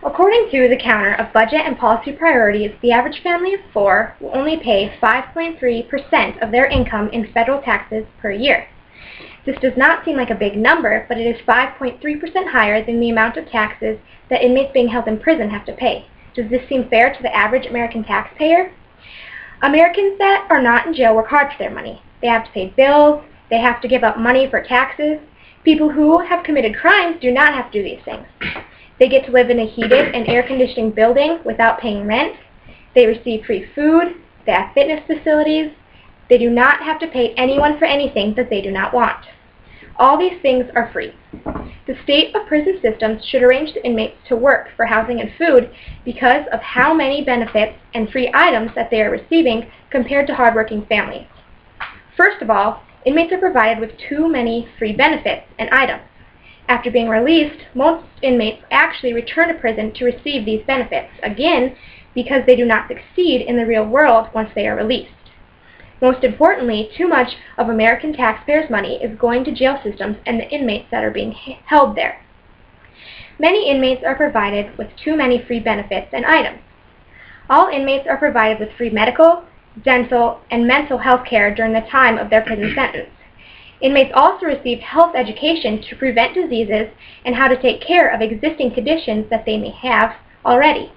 According to the Counter of Budget and Policy Priorities, the average family of 4 will only pay 5.3% of their income in federal taxes per year. This does not seem like a big number, but it is 5.3% higher than the amount of taxes that inmates being held in prison have to pay. Does this seem fair to the average American taxpayer? Americans that are not in jail work hard for their money. They have to pay bills, they have to give up money for taxes. People who have committed crimes do not have to do these things. They get to live in a heated and air-conditioning building without paying rent. They receive free food. They have fitness facilities. They do not have to pay anyone for anything that they do not want. All these things are free. The state of prison systems should arrange the inmates to work for housing and food because of how many benefits and free items that they are receiving compared to hardworking families. First of all, inmates are provided with too many free benefits and items. After being released, most inmates actually return to prison to receive these benefits, again, because they do not succeed in the real world once they are released. Most importantly, too much of American taxpayers' money is going to jail systems and the inmates that are being held there. Many inmates are provided with too many free benefits and items. All inmates are provided with free medical, dental, and mental health care during the time of their prison sentence. Inmates also receive health education to prevent diseases and how to take care of existing conditions that they may have already.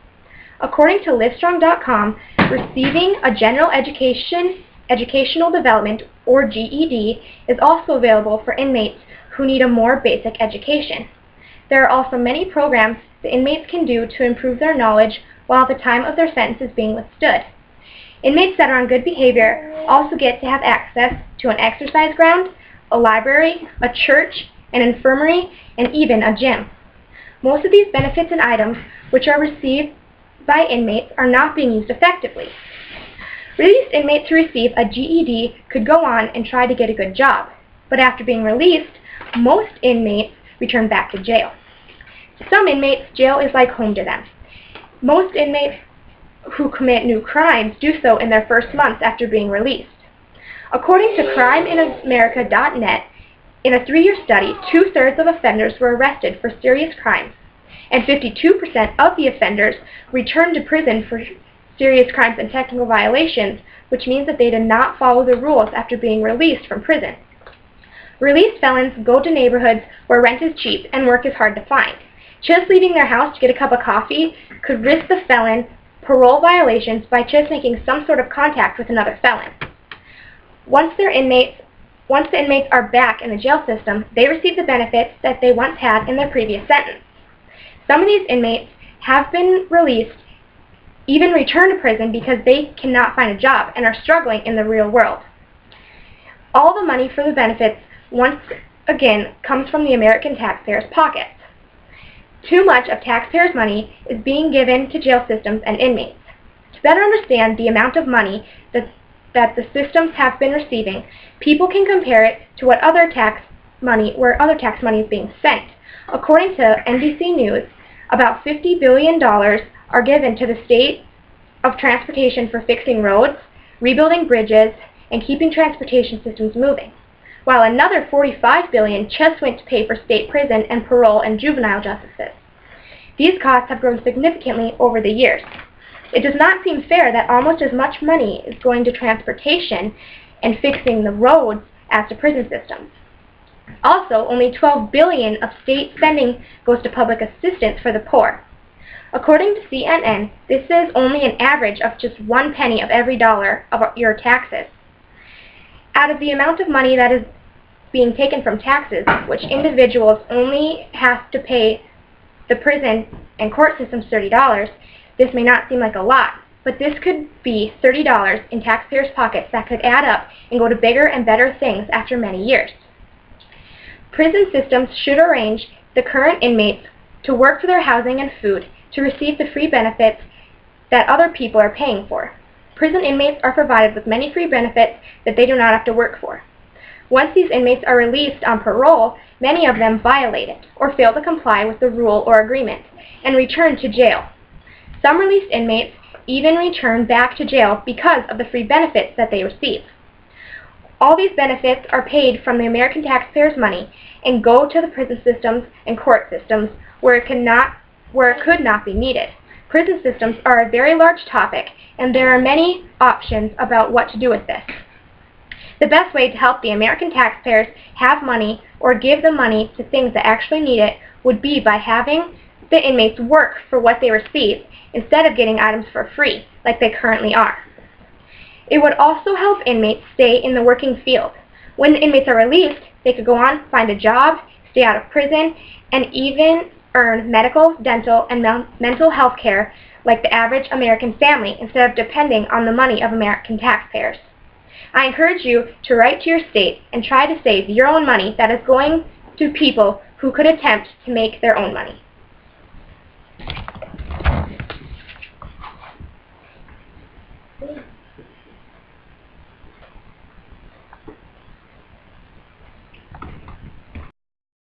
According to Livestrong.com, receiving a general educational development, or GED, is also available for inmates who need a more basic education. There are also many programs the inmates can do to improve their knowledge while the time of their sentence is being withstood. Inmates that are on good behavior also get to have access to an exercise ground, a library, a church, an infirmary, and even a gym. Most of these benefits and items which are received by inmates are not being used effectively. Released inmates who receive a GED could go on and try to get a good job, but after being released, most inmates return back to jail. To some inmates, jail is like home to them. Most inmates who commit new crimes do so in their first months after being released. According to CrimeInAmerica.net, in a 3-year study, 2/3 of offenders were arrested for serious crimes, and 52% of the offenders returned to prison for serious crimes and technical violations, which means that they did not follow the rules after being released from prison. Released felons go to neighborhoods where rent is cheap and work is hard to find. Just leaving their house to get a cup of coffee could risk the felon parole violations by just making some sort of contact with another felon. Once the inmates are back in the jail system, they receive the benefits that they once had in their previous sentence. Some of these inmates have been released, even return to prison because they cannot find a job and are struggling in the real world. All the money for the benefits, once again, comes from the American taxpayers' pockets. Too much of taxpayers' money is being given to jail systems and inmates. To better understand the amount of money that the systems have been receiving, people can compare it to where other tax money is being spent. According to NBC News, about $50 billion are given to the state of transportation for fixing roads, rebuilding bridges, and keeping transportation systems moving, while another $45 billion just went to pay for state prison and parole and juvenile justices. These costs have grown significantly over the years. It does not seem fair that almost as much money is going to transportation and fixing the roads as to prison systems. Also, only $12 billion of state spending goes to public assistance for the poor. According to CNN, this is only an average of just 1 penny of every dollar of your taxes. Out of the amount of money that is being taken from taxes, which individuals only have to pay the prison and court systems $30, this may not seem like a lot, but this could be $30 in taxpayers' pockets that could add up and go to bigger and better things after many years. Prison systems should arrange the current inmates to work for their housing and food to receive the free benefits that other people are paying for. Prison inmates are provided with many free benefits that they do not have to work for. Once these inmates are released on parole, many of them violate it or fail to comply with the rule or agreement and return to jail. Some released inmates even return back to jail because of the free benefits that they receive. All these benefits are paid from the American taxpayers' money and go to the prison systems and court systems where it could not be needed. Prison systems are a very large topic, and there are many options about what to do with this. The best way to help the American taxpayers have money or give the money to things that actually need it would be by having the inmates work for what they receive instead of getting items for free, like they currently are. It would also help inmates stay in the working field. When the inmates are released, they could go on, find a job, stay out of prison, and even earn medical, dental, and mental health care like the average American family instead of depending on the money of American taxpayers. I encourage you to write to your state and try to save your own money that is going to people who could attempt to make their own money.